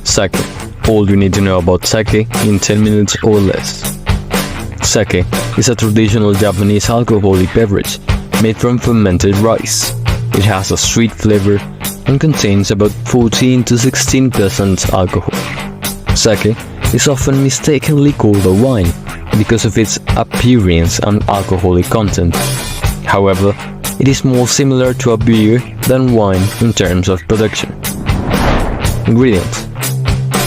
Sake. All you need to know about sake in 10 minutes or less. Sake is a traditional Japanese alcoholic beverage made from fermented rice. It has a sweet flavor and contains about 14 to 16% alcohol. Sake is often mistakenly called a wine because of its appearance and alcoholic content. However, it is more similar to a beer than wine in terms of production. Ingredients.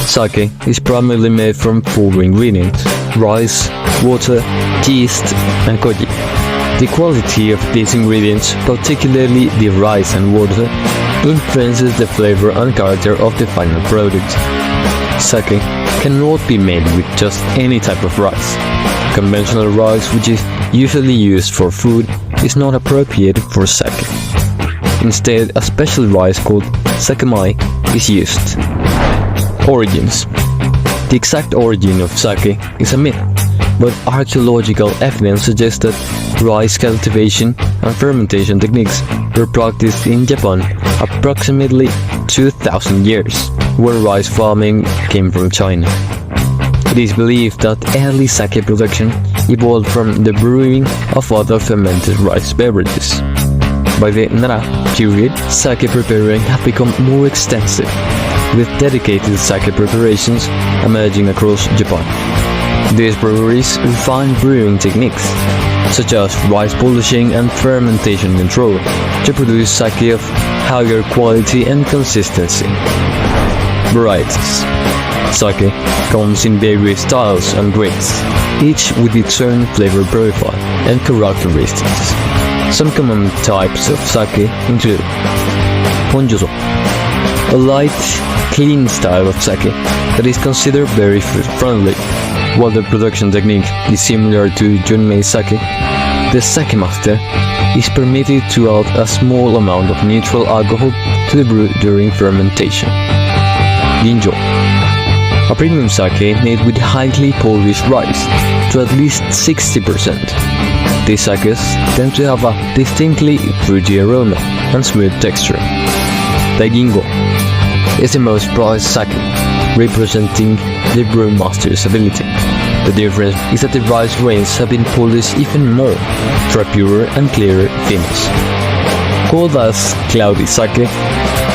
Sake is primarily made from 4 ingredients: rice, water, yeast, and koji. The quality of these ingredients, particularly the rice and water, influences the flavor and character of the final product. Sake cannot be made with just any type of rice. Conventional rice, which is usually used for food, is not appropriate for sake. Instead, a special rice called sakemai is used. Origins. The exact origin of sake is a myth, but archaeological evidence suggests that rice cultivation and fermentation techniques were practiced in Japan approximately 2,000 years, where rice farming came from China. It is believed that early sake production evolved from the brewing of other fermented rice beverages. By the Nara period, sake preparing had become more extensive, with dedicated sake preparations emerging across Japan. These breweries refined brewing techniques, such as rice polishing and fermentation control, to produce sake of higher quality and consistency. Varieties. Sake comes in various styles and grades, each with its own flavor profile and characteristics. Some common types of sake include Honjoso, a light, clean style of sake that is considered very food-friendly. While the production technique is similar to Junmei sake, the sake master is permitted to add a small amount of neutral alcohol to the brew during fermentation. Ginjo, a premium sake made with highly polished rice to at least 60%. These sakes tend to have a distinctly fruity aroma and smooth texture. Daigingo is the most prized sake, representing the brewmaster's ability. The difference is that the rice grains have been polished even more for a purer and clearer finish. Called as cloudy sake,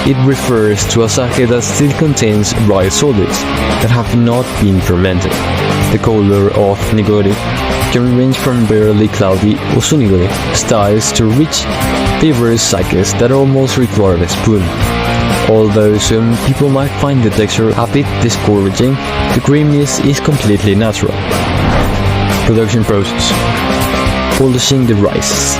it refers to a sake that still contains rice solids that have not been fermented. The color of nigori can range from barely cloudy or sunigori styles to rich, flavorous sakes that almost require a spoon. Although some people might find the texture a bit discouraging, the creaminess is completely natural. Production process. Polishing the rice.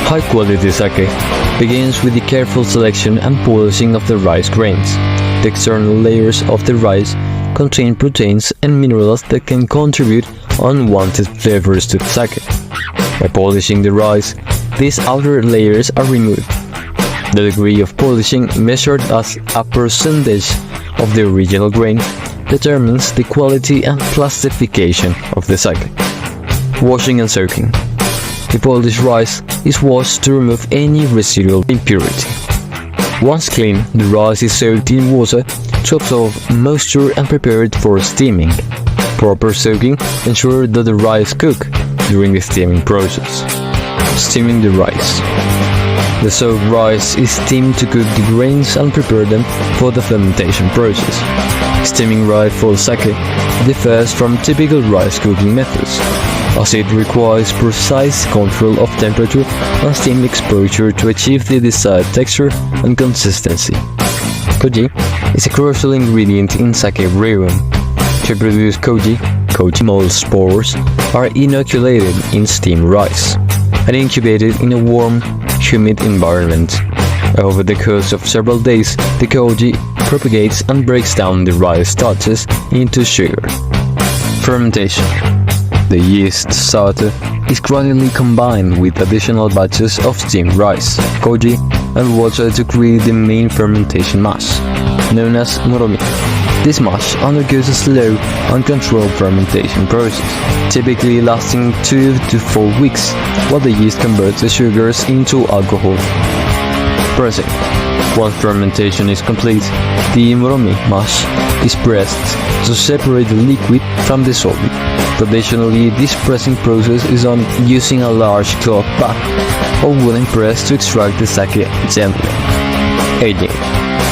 High-quality sake begins with the careful selection and polishing of the rice grains. The external layers of the rice contain proteins and minerals that can contribute unwanted flavors to the sake. By polishing the rice, these outer layers are removed. The degree of polishing, measured as a percentage of the original grain, determines the quality and classification of the sake. Washing and soaking. The polished rice is washed to remove any residual impurity. Once clean, the rice is soaked in water to absorb moisture and prepared for steaming. Proper soaking ensures that the rice cooks during the steaming process. Steaming the rice. The soaked rice is steamed to cook the grains and prepare them for the fermentation process. Steaming rice for sake differs from typical rice cooking methods, as it requires precise control of temperature and steam exposure to achieve the desired texture and consistency. Koji is a crucial ingredient in sake brewing. To produce koji mold spores are inoculated in steamed rice and incubated in a warm, humid environment. Over the course of several days, the koji propagates and breaks down the rice starches into sugar. Fermentation. The yeast starter is gradually combined with additional batches of steamed rice, koji, and water to create the main fermentation mash, known as moromi. This mash undergoes a slow and controlled fermentation process, typically lasting 2 to 4 weeks, while the yeast converts the sugars into alcohol. pressing. Once fermentation is complete, the moromi mash is pressed to separate the liquid from the solid. Traditionally, this pressing process is done using a large cloth bag or wooden press to extract the sake gently. Aging.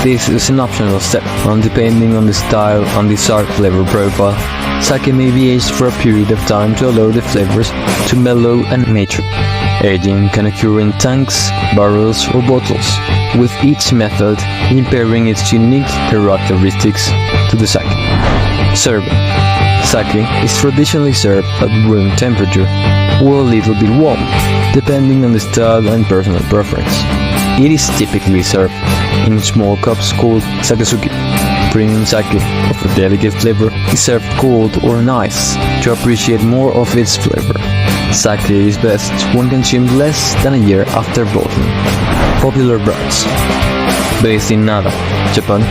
This is an optional step, and depending on the style and desired flavor profile, sake may be aged for a period of time to allow the flavors to mellow and mature. Aging can occur in tanks, barrels, or bottles, with each method imparting its unique characteristics to the sake. Serving. Sake is traditionally served at room temperature or a little bit warm, depending on the style and personal preference. It is typically served in small cups called sakesuki. Premium sake of a delicate flavor is served cold or in ice to appreciate more of its flavor. Sake is best when consumed less than a year after bottling. Popular brands. Based in Nara, Japan,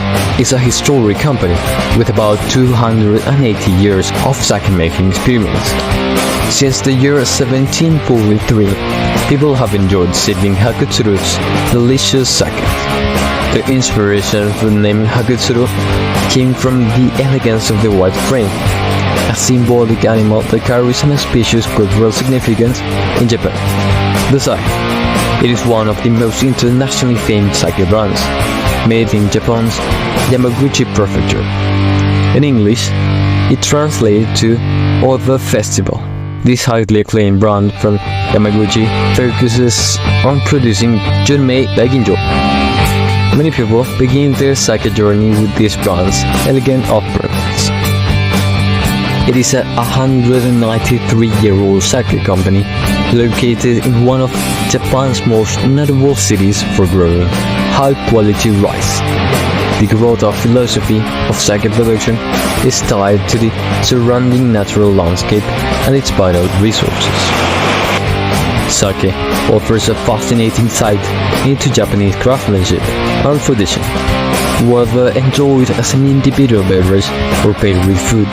is a historic company with about 280 years of sake-making experience. Since the year 1743, people have enjoyed sipping Hakutsuru's delicious sake. The inspiration for the name Hakutsuru came from the elegance of the white frame, a symbolic animal that carries an auspicious cultural significance in Japan. The sake. It is one of the most internationally famed sake brands, made in Japan's Yamaguchi prefecture. In English, it translates to Other Festival. This highly acclaimed brand from Yamaguchi focuses on producing Junmei Daiginjo. Many people begin their sake journey with this brand's elegant offerings. It is a 193-year-old sake company located in one of Japan's most notable cities for growing high-quality rice. The growth philosophy of sake production is tied to the surrounding natural landscape and its vital resources. Sake offers a fascinating insight into Japanese craftsmanship and tradition. Whether enjoyed as an individual beverage or paired with food,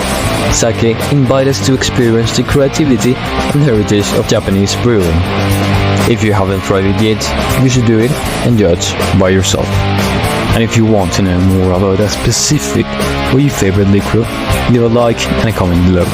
sake invites us to experience the creativity and heritage of Japanese brewing. If you haven't tried it yet, you should do it and judge by yourself. And if you want to know more about a specific or your favorite liqueur, leave a like and a comment below.